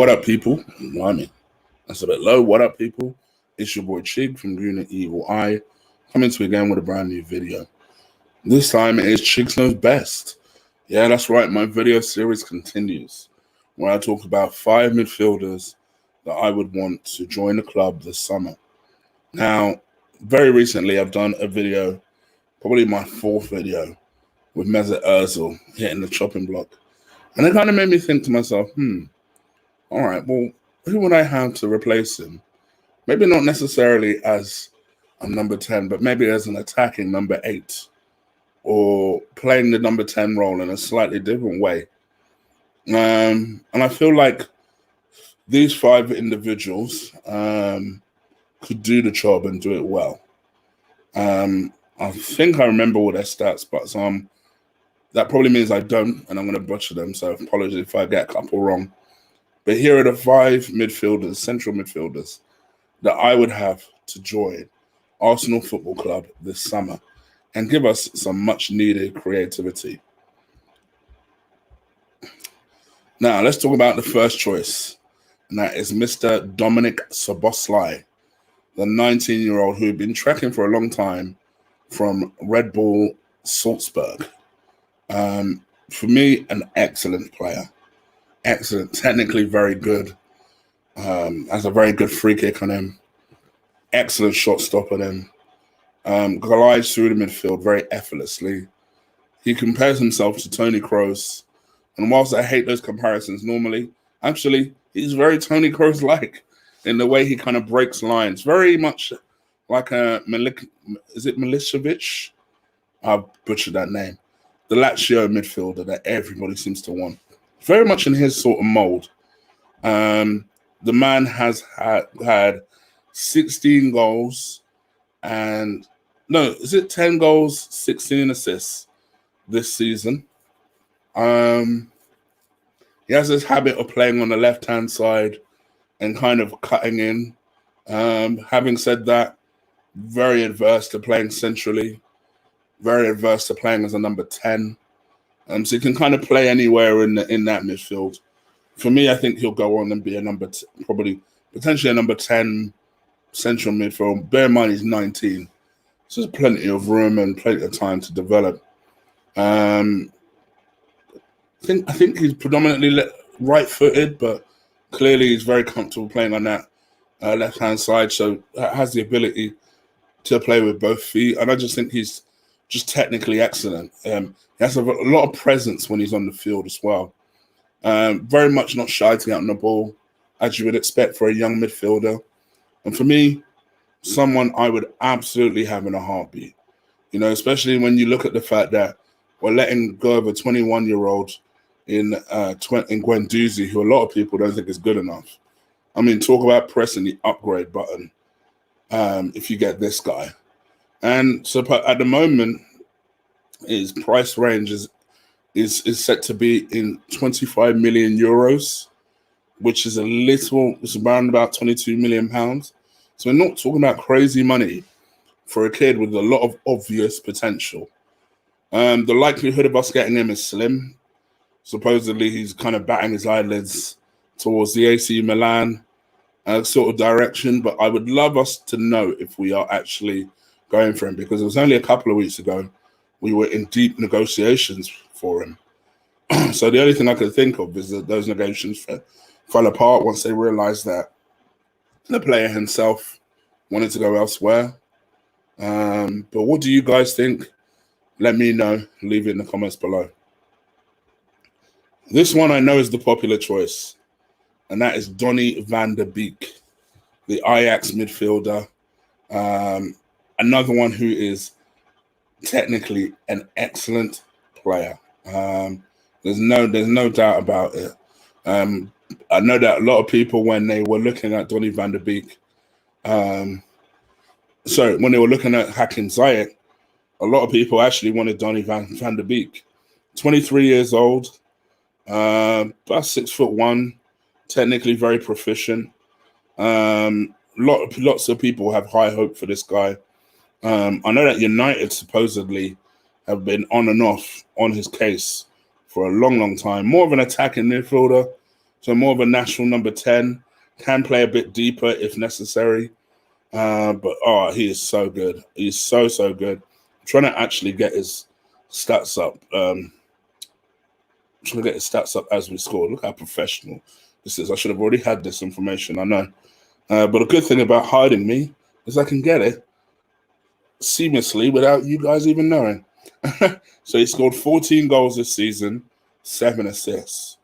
What up, people? Blimey, that's a bit low. What up, people? It's your boy Chig from Green and Evil Eye, coming to you again with a brand new video. This time it is Chig Knows Best. Yeah, that's right. My video series continues, where I talk about 5 midfielders that I would want to join the club this summer. Now, very recently, I've done a video, probably my 4th video, with Mesut Ozil hitting the chopping block. And it kind of made me think to myself, all right, well, who would I have to replace him? Maybe not necessarily as a number 10, but maybe as an attacking number 8, or playing the number 10 role in a slightly different way. And I feel like these 5 individuals could do the job and do it well. I think I remember all their stats, but that probably means I don't, and I'm going to butcher them, so apologies if I get a couple wrong. But here are the 5 midfielders, central midfielders, that I would have to join Arsenal Football Club this summer and give us some much-needed creativity. Now, let's talk about the first choice, and that is Mr. Dominik Szoboszlai, the 19-year-old who had been tracking for a long time from Red Bull Salzburg. For me, an excellent player. Excellent, technically very good. Has a very good free kick on him. Excellent shot stop on him. Glides through the midfield very effortlessly. He compares himself to Toni Kroos. And whilst I hate those comparisons normally, actually, he's very Toni Kroos-like in the way he kind of breaks lines. Very much like is it Milicevic? I've butchered that name. The Lazio midfielder that everybody seems to want. Very much in his sort of mold. The man has had 16 goals and, no, is it 10 goals, 16 assists this season? He has this habit of playing on the left-hand side and kind of cutting in. Having said that, very adverse to playing centrally, very adverse to playing as a number 10. So he can kind of play anywhere in that midfield. For me, I think he'll go on and be potentially a number 10 central midfield. Bear in mind he's 19, so there's plenty of room and plenty of time to develop. I think he's predominantly right-footed, but clearly he's very comfortable playing on that left-hand side, so has the ability to play with both feet. And I just think he's just technically excellent. He has a lot of presence when he's on the field as well. Very much not shy to get on the ball, as you would expect for a young midfielder. And for me, someone I would absolutely have in a heartbeat. You know, especially when you look at the fact that we're letting go of a 21-year-old in Guendouzi, who a lot of people don't think is good enough. I mean, talk about pressing the upgrade button if you get this guy. And so at the moment, his price range is set to be in 25 million euros, which is it's around about 22 million pounds. So we're not talking about crazy money for a kid with a lot of obvious potential. The likelihood of us getting him is slim. Supposedly, he's kind of batting his eyelids towards the AC Milan sort of direction, but I would love us to know if we are actually going for him, because it was only a couple of weeks ago we were in deep negotiations for him. So the only thing I could think of is that those negotiations fell apart once they realized that the player himself wanted to go elsewhere. But what do you guys think? Let me know. Leave it in the comments below. This one I know is the popular choice, and that is Donny van der Beek, the Ajax midfielder. Another one who is technically an excellent player. There's no doubt about it. I know that a lot of people, when they were looking at Donny van der Beek, when they were looking at Hakim Ziyech, a lot of people actually wanted Donny van der Beek. 23 years old, about 6'1", technically very proficient. Lots of people have high hope for this guy. I know that United supposedly have been on and off on his case for a long, long time. More of an attacking midfielder, So more of a national number 10. Can play a bit deeper if necessary. But he is so good. He's so good. I'm trying to actually get his stats up. Trying to get his stats up as we score. Look how professional this is. I should have already had this information, I know. But the good thing about hiding me is I can get it seamlessly without you guys even knowing. So he scored 14 goals this season, 7 assists.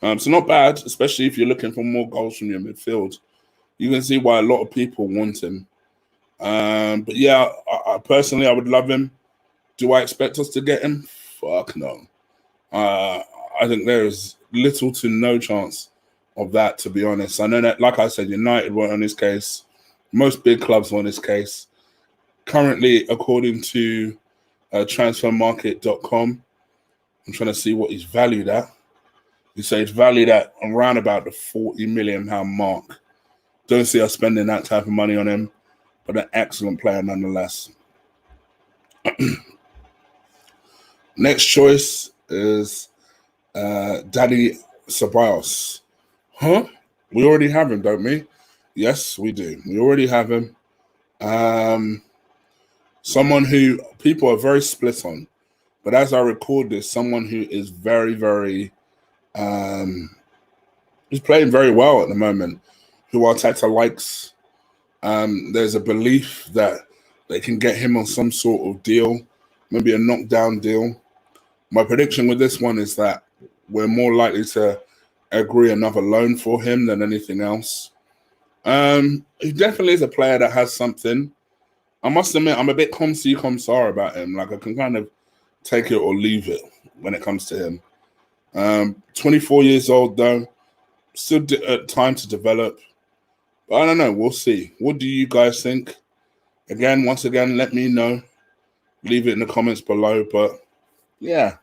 So not bad, especially if you're looking for more goals from your midfield. You can see why a lot of people want him. But yeah, I personally, I would love him. Do I expect us to get him? Fuck no. I think there is little to no chance of that, to be honest. I know that, like I said, United weren't on his case. Most big clubs were on his case. Currently, according to transfermarket.com, I'm trying to see what he's valued at. You say it's valued at around about the £40 million mark. Don't see us spending that type of money on him, but an excellent player nonetheless. Next choice is Dani Ceballos. Huh? We already have him, don't we? Yes, we do. We already have him. Someone who people are very split on, but as I record this, someone who is very, very he's playing very well at the moment, who Arteta likes. There's a belief that they can get him on some sort of deal, maybe a knockdown deal. My prediction with this one is that we're more likely to agree another loan for him than anything else. He definitely is a player that has something. I must admit, I'm a bit com-si-com-sar about him. Like, I can kind of take it or leave it when it comes to him. 24 years old, though. Still time to develop. But I don't know. We'll see. What do you guys think? Once again, let me know. Leave it in the comments below. But yeah,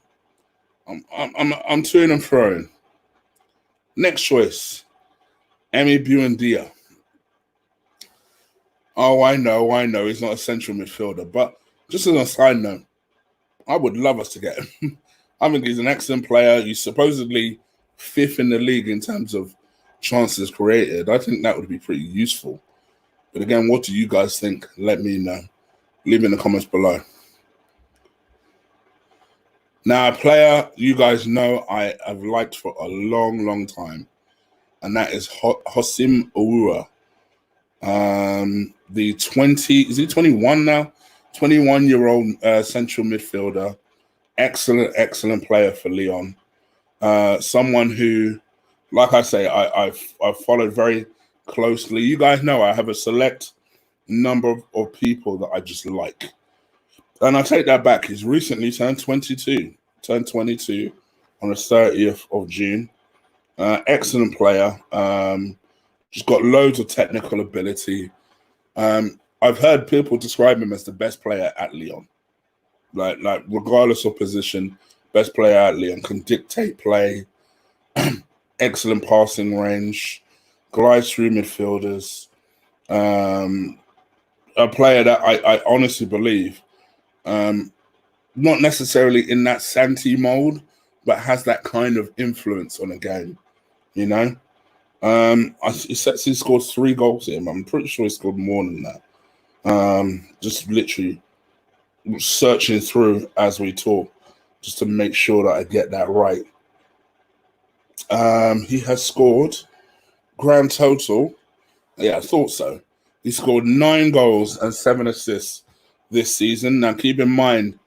I'm to and fro. Next choice, Emi Buendia. Oh, I know. He's not a central midfielder. But just as a side note, I would love us to get him. I think he's an excellent player. He's supposedly 5th in the league in terms of chances created. I think that would be pretty useful. But again, what do you guys think? Let me know. Leave it in the comments below. Now, a player you guys know I have liked for a long time, and that is Houssem Aouar. The 21 now? 21-year-old central midfielder. Excellent player for Lyon. Someone who, like I say, I've followed very closely. You guys know I have a select number of people that I just like. And I take that back. He's recently turned 22 on the 30th of June. Excellent player. Just got loads of technical ability. I've heard people describe him as the best player at Lyon. Like regardless of position, best player at Lyon, can dictate play, excellent passing range, glides through midfielders. A player that I honestly believe, not necessarily in that Santi mold, but has that kind of influence on a game, you know? He scored 3 goals here. I'm pretty sure he scored more than that. Just literally searching through as we talk, just to make sure that I get that right. He has scored grand total. Yeah, I thought so. He scored 9 goals and 7 assists this season. Now, keep in mind,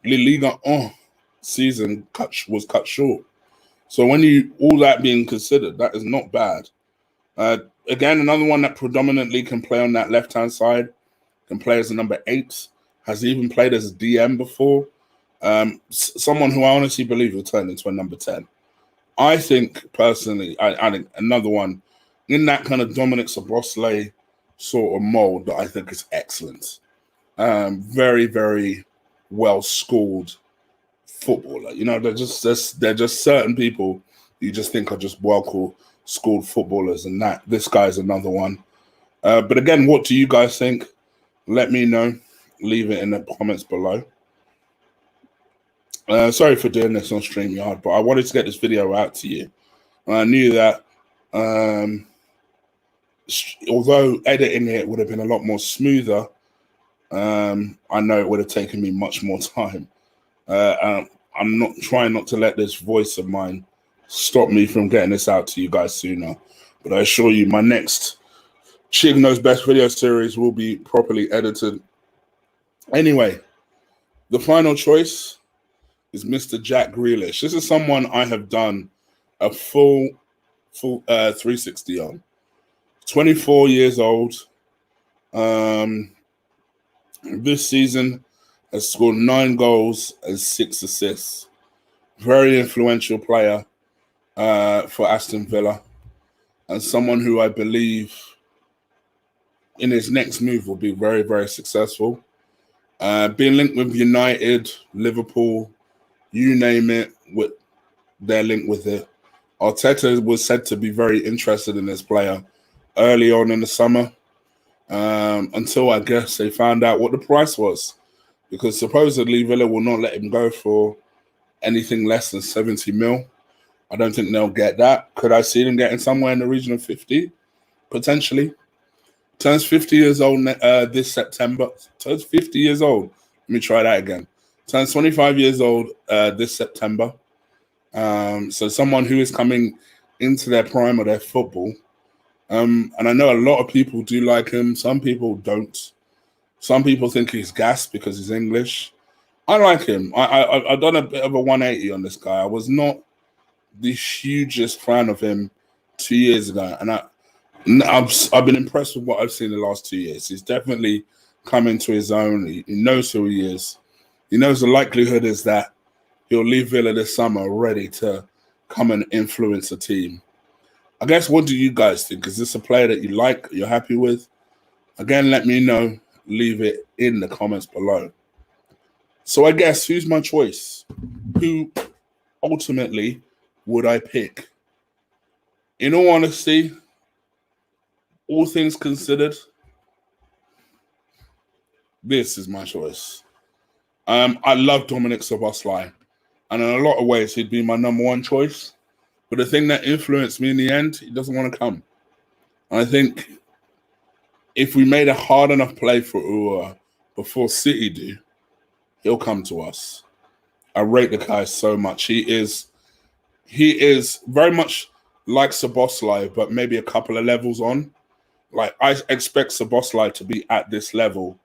the Liga 1 season was cut short. So when all that being considered, that is not bad. Again, another one that predominantly can play on that left-hand side, can play as a number 8, has even played as a DM before. Someone who I honestly believe will turn into a number 10. I think, personally, I think another one in that kind of Dominik Szoboszlai sort of mold that I think is excellent. Very well-schooled footballer. You know, they're just certain people you just think are just well-schooled footballers, and this guy's another one. But again, what do you guys think? Let me know. Leave it in the comments below. Sorry for doing this on StreamYard, but I wanted to get this video out to you. I knew that Although editing it would have been a lot more smoother, I know it would have taken me much more time. I'm not trying not to let this voice of mine stop me from getting this out to you guys sooner. But I assure you, my next Chig Knows Best video series will be properly edited. Anyway, the final choice is Mr. Jack Grealish. This is someone I have done a full 360 on. 24 years old. This season has scored 9 goals and 6 assists. Very influential player for Aston Villa, and someone who I believe in his next move will be very, very successful. Being linked with United, Liverpool, you name it, with their link with it. Arteta was said to be very interested in this player early on in the summer, until I guess they found out what the price was, because supposedly Villa will not let him go for anything less than 70 mil. I don't think they'll get that. Could I see them getting somewhere in the region of 50? Potentially. Turns 50 years old this September. Turns 50 years old. Let me try that again. Turns 25 years old this September. So someone who is coming into their prime of their football. And I know a lot of people do like him. Some people don't. Some people think he's gas because he's English. I like him. I've done a bit of a 180 on this guy. I was not the hugest fan of him 2 years ago, and I've been impressed with what I've seen the last 2 years. He's definitely come into his own. He knows who he is. He knows the likelihood is that he'll leave Villa this summer ready to come and influence a team. I guess, what do you guys think? Is this a player that you like, you're happy with? Again, let me know. Leave it in the comments below. So I guess, who's my choice? Who ultimately would I pick? In all honesty, all things considered, this is my choice. I love Dominik Szoboszlai, and in a lot of ways, he'd be my number one choice. But the thing that influenced me in the end, he doesn't want to come. And I think if we made a hard enough play for Aouar before City do, he'll come to us. I rate the guy so much. He is very much like Szoboszlai, but maybe a couple of levels on. Like, I expect Szoboszlai to be at this level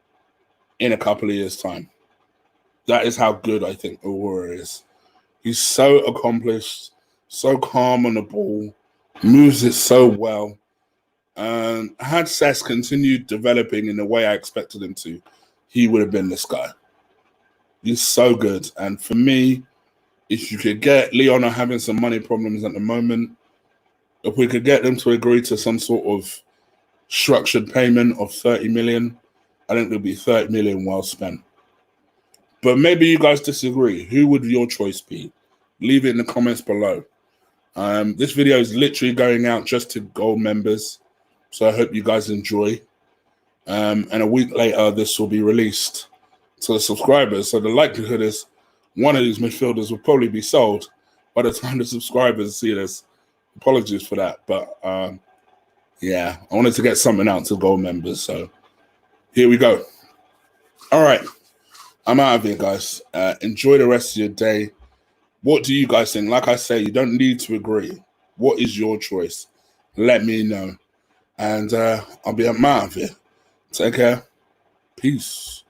in a couple of years' time. That is how good I think Aouar is. He's so accomplished, so calm on the ball, moves it so well. Had Cesc continued developing in the way I expected him to, he would have been this guy. He's so good. And for me, if you could get Lyon are having some money problems at the moment, if we could get them to agree to some sort of structured payment of 30 million, I think it'll be 30 million well spent. But maybe you guys disagree. Who would your choice be? Leave it in the comments below. This video is literally going out just to gold members, so I hope you guys enjoy. And a week later, this will be released to the subscribers. So the likelihood is one of these midfielders will probably be sold by the time the subscribers see this. Apologies for that. But yeah, I wanted to get something out to gold members. So here we go. All right. I'm out of here, guys. Enjoy the rest of your day. What do you guys think? Like I say, you don't need to agree. What is your choice? Let me know. And I'll be out of here. Take care. Peace.